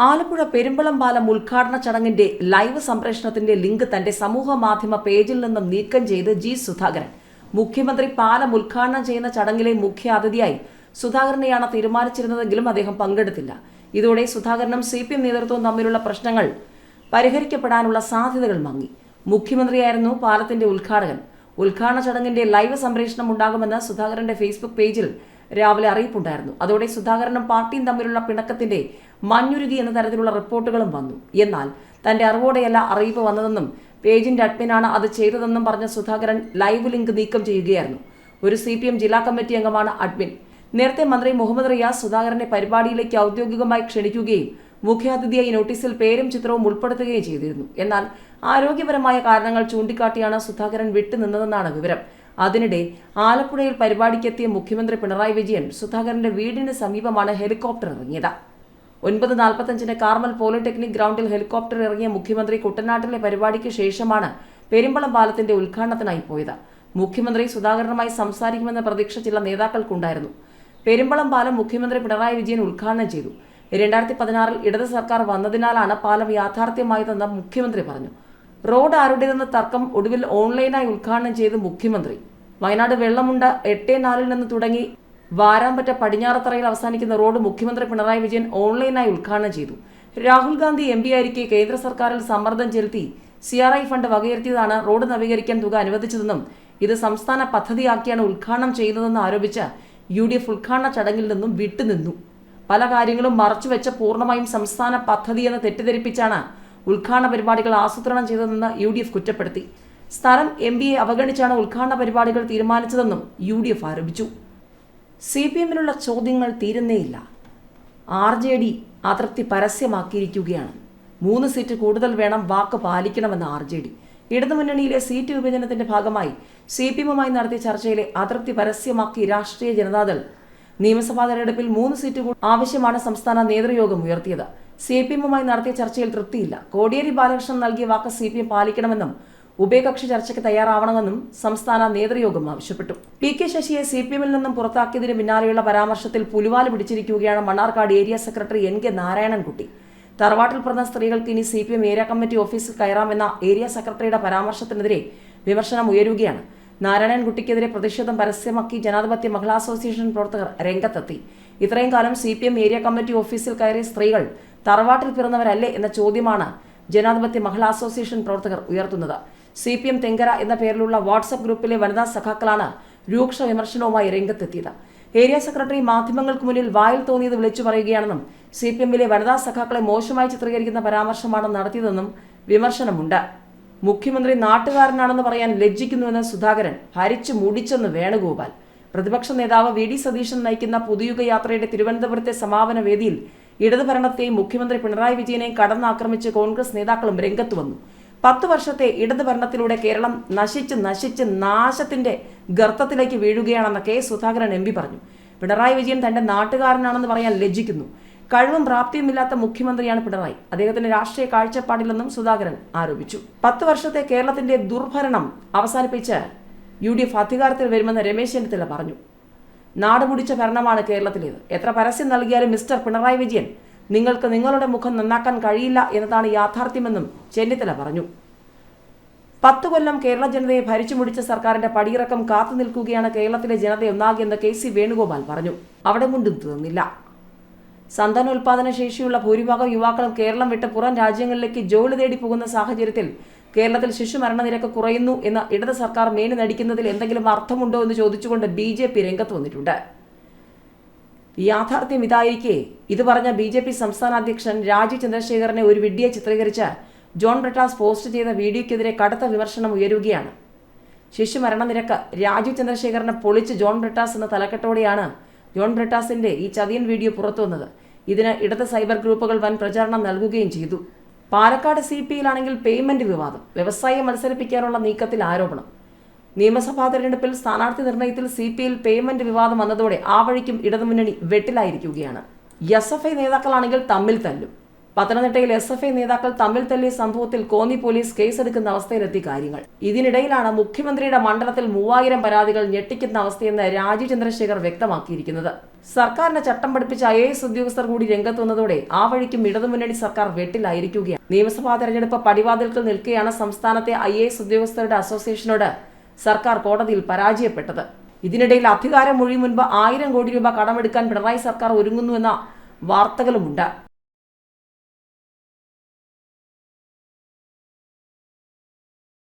ആലപ്പുഴ പെരുമ്പളം പാലം ഉദ്ഘാടന ചടങ്ങിന്റെ ലൈവ് സംപ്രേഷണത്തിന്റെ ലിങ്ക് തന്റെ സമൂഹ മാധ്യമ പേജിൽ നിന്നും നീക്കം ചെയ്ത് ജി സുധാകരൻ. മുഖ്യമന്ത്രി പാലം ഉദ്ഘാടനം ചെയ്യുന്ന ചടങ്ങിലെ മുഖ്യ അതിഥിയായി സുധാകരനെയാണ് തീരുമാനിച്ചിരുന്നതെങ്കിലും അദ്ദേഹം പങ്കെടുത്തില്ല. ഇതോടെ സുധാകരനും CPM നേതൃത്വവും തമ്മിലുള്ള പ്രശ്നങ്ങൾ പരിഹരിക്കപ്പെടാനുള്ള സാധ്യതകൾ മങ്ങി. മുഖ്യമന്ത്രിയായിരുന്നു പാലത്തിന്റെ ഉദ്ഘാടകൻ. ഉദ്ഘാടന ചടങ്ങിന്റെ ലൈവ് സംപ്രേഷണം ഉണ്ടാകുമെന്ന് സുധാകരന്റെ ഫേസ്ബുക്ക് പേജിൽ രാവിലെ അറിയിപ്പുണ്ടായിരുന്നു. അതോടെ സുധാകരനും പാർട്ടിയും തമ്മിലുള്ള പിണക്കത്തിന്റെ മഞ്ഞുരുകി എന്ന തരത്തിലുള്ള റിപ്പോർട്ടുകളും വന്നു. എന്നാൽ തന്റെ അറിവോടെയല്ല അറിയിപ്പ് വന്നതെന്നും പേജിന്റെ അഡ്മിനാണ് അത് ചെയ്തതെന്നും പറഞ്ഞ സുധാകരൻ ലൈവ് ലിങ്ക് നീക്കം ചെയ്യുകയായിരുന്നു. ഒരു CPM ജില്ലാ കമ്മിറ്റി അംഗമാണ് അഡ്മിൻ. നേരത്തെ മന്ത്രി മുഹമ്മദ് റിയാസ് സുധാകരനെ പരിപാടിയിലേക്ക് ഔദ്യോഗികമായി ക്ഷണിക്കുകയും മുഖ്യാതിഥിയായി നോട്ടീസിൽ പേരും ചിത്രവും ഉൾപ്പെടുത്തുകയും ചെയ്തിരുന്നു. എന്നാൽ ആരോഗ്യപരമായ കാരണങ്ങൾ ചൂണ്ടിക്കാട്ടിയാണ് സുധാകരൻ വിട്ടുനിന്നതെന്നാണ് വിവരം. അതിനിടെ ആലപ്പുഴയിൽ പരിപാടിക്കെത്തിയ മുഖ്യമന്ത്രി പിണറായി വിജയൻ സുധാകരന്റെ വീടിന് സമീപമാണ് ഹെലികോപ്റ്റർ ഇറങ്ങിയത്. 9:45 കാർമൽ പോളിടെക്നിക് ഗ്രൗണ്ടിൽ ഹെലികോപ്റ്റർ ഇറങ്ങിയ മുഖ്യമന്ത്രി കുട്ടനാട്ടിലെ പരിപാടിക്ക് ശേഷമാണ് പെരുമ്പളം പാലത്തിന്റെ ഉദ്ഘാടനത്തിനായി പോയത്. മുഖ്യമന്ത്രി സുധാകരനുമായി സംസാരിക്കുമെന്ന പ്രതീക്ഷ ചില നേതാക്കൾക്കുണ്ടായിരുന്നു. പെരുമ്പളം പാലം മുഖ്യമന്ത്രി പിണറായി വിജയൻ ഉദ്ഘാടനം ചെയ്തു. 2016 ഇടത് സർക്കാർ വന്നതിനാലാണ് പാലം യാഥാർത്ഥ്യമായതെന്ന് മുഖ്യമന്ത്രി പറഞ്ഞു. റോഡ് ആരുടേതെന്ന തർക്കം ഒടുവിൽ ഓൺലൈനായി ഉദ്ഘാടനം ചെയ്ത് മുഖ്യമന്ത്രി. വയനാട് വെള്ളമുണ്ട 8-4 നിന്ന് തുടങ്ങി വാരാമ്പറ്റ പടിഞ്ഞാറത്തറയിൽ അവസാനിക്കുന്ന റോഡ് മുഖ്യമന്ത്രി പിണറായി വിജയൻ ഓൺലൈനായി ഉദ്ഘാടനം ചെയ്തു. രാഹുൽ ഗാന്ധി MP ആയിരിക്കെ കേന്ദ്ര സർക്കാരിൽ സമ്മർദ്ദം ചെലുത്തി CRI ഫണ്ട് വകയിരുത്തിയതാണ് റോഡ് നവീകരിക്കാൻ തുക അനുവദിച്ചതെന്നും ഇത് സംസ്ഥാന പദ്ധതിയാക്കിയാണ് ഉദ്ഘാടനം ചെയ്യുന്നതെന്ന് ആരോപിച്ച് UDF ഉദ്ഘാടന ചടങ്ങിൽ നിന്നും വിട്ടുനിന്നു. പല കാര്യങ്ങളും മറച്ചുവെച്ച് പൂർണ്ണമായും സംസ്ഥാന പദ്ധതിയെന്ന് തെറ്റിദ്ധരിപ്പിച്ചാണ് ഉദ്ഘാടന പരിപാടികൾ ആസൂത്രണം ചെയ്തതെന്ന് UDF കുറ്റപ്പെടുത്തി. സ്ഥലം MPയെ അവഗണിച്ചാണ് ഉദ്ഘാടന പരിപാടികൾ തീരുമാനിച്ചതെന്നും UDF ആരോപിച്ചു. CPMനുള്ള ചോദ്യങ്ങൾ തീരുന്നേയില്ല. RJD അതൃപ്തി പരസ്യമാക്കിയിരിക്കുകയാണ്. 3 സീറ്റ് കൂടുതൽ വേണം, വാക്ക് പാലിക്കണമെന്ന് RJD. ഇടതുമുന്നണിയിലെ സീറ്റ് വിഭജനത്തിന്റെ ഭാഗമായി CPMുമായി നടത്തിയ ചർച്ചയിലെ അതൃപ്തി പരസ്യമാക്കി രാഷ്ട്രീയ ജനതാദൾ. നിയമസഭാ തെരഞ്ഞെടുപ്പിൽ 3 സീറ്റ് കൂടി ആവശ്യമാണ് സംസ്ഥാന നേതൃയോഗം ഉയർത്തിയത്. CPMുമായി നടത്തിയ ചർച്ചയിൽ തൃപ്തിയില്ല. കോടിയേരി ബാലകൃഷ്ണൻ നൽകിയ വാക്ക് CPM പാലിക്കണമെന്നും ഉഭയകക്ഷി ചർച്ചയ്ക്ക് തയ്യാറാവണമെന്നും സംസ്ഥാന നേതൃയോഗം ആവശ്യപ്പെട്ടു. PK ശശിയെ CPMിൽ നിന്നും പുറത്താക്കിയതിന് പിന്നാലെയുള്ള പരാമർശത്തിൽ പുലിവാല് പിടിച്ചിരിക്കുകയാണ് Mannarkkad area secretary NK Narayanankutty. തറവാട്ടിൽ പിറന്ന സ്ത്രീകൾക്ക് ഇനി CPM ഏരിയ കമ്മിറ്റി ഓഫീസിൽ കയറാമെന്ന ഏരിയ സെക്രട്ടറിയുടെ പരാമർശത്തിനെതിരെ വിമർശനം ഉയരുകയാണ്. നാരായണൻകുട്ടിക്കെതിരെ പ്രതിഷേധം പരസ്യമാക്കി ജനാധിപത്യ മഹിളാ അസോസിയേഷൻ പ്രവർത്തകർ രംഗത്തെത്തി. ഇത്രയും കാലം CPM ഏരിയ കമ്മിറ്റി ഓഫീസിൽ കയറിയ സ്ത്രീകൾ തറവാട്ടിൽ പിറന്നവരല്ലേ എന്ന ചോദ്യമാണ് ജനാധിപത്യ മഹിളാ അസോസിയേഷൻ പ്രവർത്തകർ ഉയർത്തുന്നത്. CPM തെങ്കര എന്ന പേരിലുള്ള വാട്സ്ആപ്പ് ഗ്രൂപ്പിലെ വനിതാ സഖാക്കളാണ് രൂക്ഷ വിമർശനവുമായി രംഗത്തെത്തിയത്. ഏരിയ സെക്രട്ടറി മാധ്യമങ്ങൾക്ക് മുന്നിൽ വായിൽ തോന്നിയത് വിളിച്ചു പറയുകയാണെന്നും CPMിലെ വനിതാ സഖാക്കളെ മോശമായി ചിത്രീകരിക്കുന്ന പരാമർശമാണ് നടത്തിയതെന്നും വിമർശനമുണ്ട്. മുഖ്യമന്ത്രി നാട്ടുകാരനാണെന്ന് പറയാൻ ലജ്ജിക്കുന്നുവെന്ന് സുധാകരൻ. ഹരിച്ചു മുടിച്ചെന്ന് വേണുഗോപാൽ. പ്രതിപക്ഷ നേതാവ് VD സതീശൻ നയിക്കുന്ന പുതുയുഗ യാത്രയുടെ തിരുവനന്തപുരത്തെ സമാപന വേദിയിൽ ഇടതു ഭരണത്തെയും മുഖ്യമന്ത്രി പിണറായി വിജയനെയും കടന്നാക്രമിച്ച് കോൺഗ്രസ് നേതാക്കളും രംഗത്തു വന്നു. 10 വർഷത്തെ ഇടതു ഭരണത്തിലൂടെ കേരളം നശിച്ച് നാശത്തിന്റെ ഗർത്തത്തിലേക്ക് വീഴുകയാണെന്ന് K സുധാകരൻ MP പറഞ്ഞു. പിണറായി വിജയൻ തന്റെ നാട്ടുകാരനാണെന്ന് പറയാൻ ലജ്ജിക്കുന്നു. കഴിവും പ്രാപ്തിയുമില്ലാത്ത മുഖ്യമന്ത്രിയാണ് പിണറായി. അദ്ദേഹത്തിന്റെ രാഷ്ട്രീയ കാഴ്ചപ്പാടില്ലെന്നും സുധാകരൻ ആരോപിച്ചു. 10 വർഷത്തെ കേരളത്തിന്റെ ദുർഭരണം അവസാനിപ്പിച്ച് UDF അധികാരത്തിൽ വരുമെന്ന് രമേശ് ചെന്നിത്തല പറഞ്ഞു. നാടുപിടിച്ച ഭരണമാണ് കേരളത്തിലേത്. എത്ര പരസ്യം നൽകിയാലും മിസ്റ്റർ പിണറായി വിജയൻ, നിങ്ങൾക്ക് നിങ്ങളുടെ മുഖം നന്നാക്കാൻ കഴിയില്ല എന്നതാണ് യാഥാർത്ഥ്യമെന്നും ചെന്നിത്തല പറഞ്ഞു. 10 കൊല്ലം കേരള ജനതയെ ഭരിച്ചു മുടിച്ച സർക്കാരിന്റെ പടിയിറക്കം കാത്തു നിൽക്കുകയാണ് കേരളത്തിലെ ജനത ഒന്നാകിയെന്ന് KC വേണുഗോപാൽ പറഞ്ഞു. അവിടെ കൊണ്ടും തീർന്നില്ല. സന്താനോൽപാദന ശേഷിയുള്ള ഭൂരിഭാഗം യുവാക്കളും കേരളം വിട്ട് പുറം രാജ്യങ്ങളിലേക്ക് ജോലി തേടി പോകുന്ന സാഹചര്യത്തിൽ കേരളത്തിൽ ശിശുമരണനിരക്ക് കുറയുന്നു എന്ന ഇടത് സർക്കാർ മേനി നടിക്കുന്നതിൽ എന്തെങ്കിലും അർത്ഥമുണ്ടോ എന്ന് ചോദിച്ചുകൊണ്ട് BJP രംഗത്ത് വന്നിട്ടുണ്ട്. യാഥാർത്ഥ്യം ഇതായിരിക്കെ ഇത് പറഞ്ഞ BJP സംസ്ഥാന അധ്യക്ഷൻ രാജീവ് ചന്ദ്രശേഖരനെ ഒരു വിഡ്ഢിയെ ചിത്രീകരിച്ച് ജോൺ ബ്രിട്ടാസ് പോസ്റ്റ് ചെയ്ത വീഡിയോയ്ക്കെതിരെ കടുത്ത വിമർശനം ഉയരുകയാണ്. ശിശുമരണനിരക്ക് രാജീവ് ചന്ദ്രശേഖരനെ പൊളിച്ച് ജോൺ ബ്രിട്ടാസ് എന്ന തലക്കെട്ടോടെയാണ് ജോൺ ബ്രിട്ടാസിന്റെ ഈ ചതിയൻ വീഡിയോ പുറത്തുവന്നത്. ഇതിന് ഇടത് സൈബർ ഗ്രൂപ്പുകൾ വൻ പ്രചാരണം നൽകുകയും ചെയ്തു. പാലക്കാട് CPയിലാണെങ്കിൽ പേയ്മെന്റ് വിവാദം, വ്യവസായിയെ മത്സരിപ്പിക്കാനുള്ള നീക്കത്തിൽ ആരോപണം. നിയമസഭാ തെരഞ്ഞെടുപ്പിൽ സ്ഥാനാർത്ഥി നിർണയത്തിൽ CPയിൽ പേയ്മെന്റ് വിവാദം വന്നതോടെ ആ വഴിക്കും ഇടതുമുന്നണി വെട്ടിലായിരിക്കുകയാണ്. SFI നേതാക്കളാണെങ്കിൽ തമ്മിൽ തല്ലും. പത്തനംതിട്ടയിൽ SFI നേതാക്കൾ തമ്മിൽ തല്ലിയ സംഭവത്തിൽ കോന്നി പോലീസ് കേസെടുക്കുന്ന അവസ്ഥയിലെത്തി കാര്യങ്ങൾ. ഇതിനിടയിലാണ് മുഖ്യമന്ത്രിയുടെ മണ്ഡലത്തിൽ 3000 പരാതികൾ ഞെട്ടിക്കുന്ന അവസ്ഥയെന്ന് രാജീവ് ചന്ദ്രശേഖർ വ്യക്തമാക്കിയിരിക്കുന്നത്. സർക്കാരിന്റെ ചട്ടം പഠിപ്പിച്ച IAS ഉദ്യോഗസ്ഥർ കൂടി രംഗത്ത് വന്നതോടെ ആ വഴിക്കും ഇടതുമുന്നണി സർക്കാർ വെട്ടിലായിരിക്കുകയാണ്. നിയമസഭാ തെരഞ്ഞെടുപ്പ് പടിവാതിൽക്കൽ നിൽക്കെയാണ് സംസ്ഥാനത്തെ IAS ഉദ്യോഗസ്ഥരുടെ അസോസിയേഷനോട് സർക്കാർ കോടതിയിൽ പരാജയപ്പെട്ടത്. ഇതിനിടയിൽ അധികാരം ഒഴിയും മുൻപ് 1000 കോടി രൂപ കടമെടുക്കാൻ പിണറായി സർക്കാർ ഒരുങ്ങുന്നുവെന്ന വാർത്തകളുമുണ്ട്.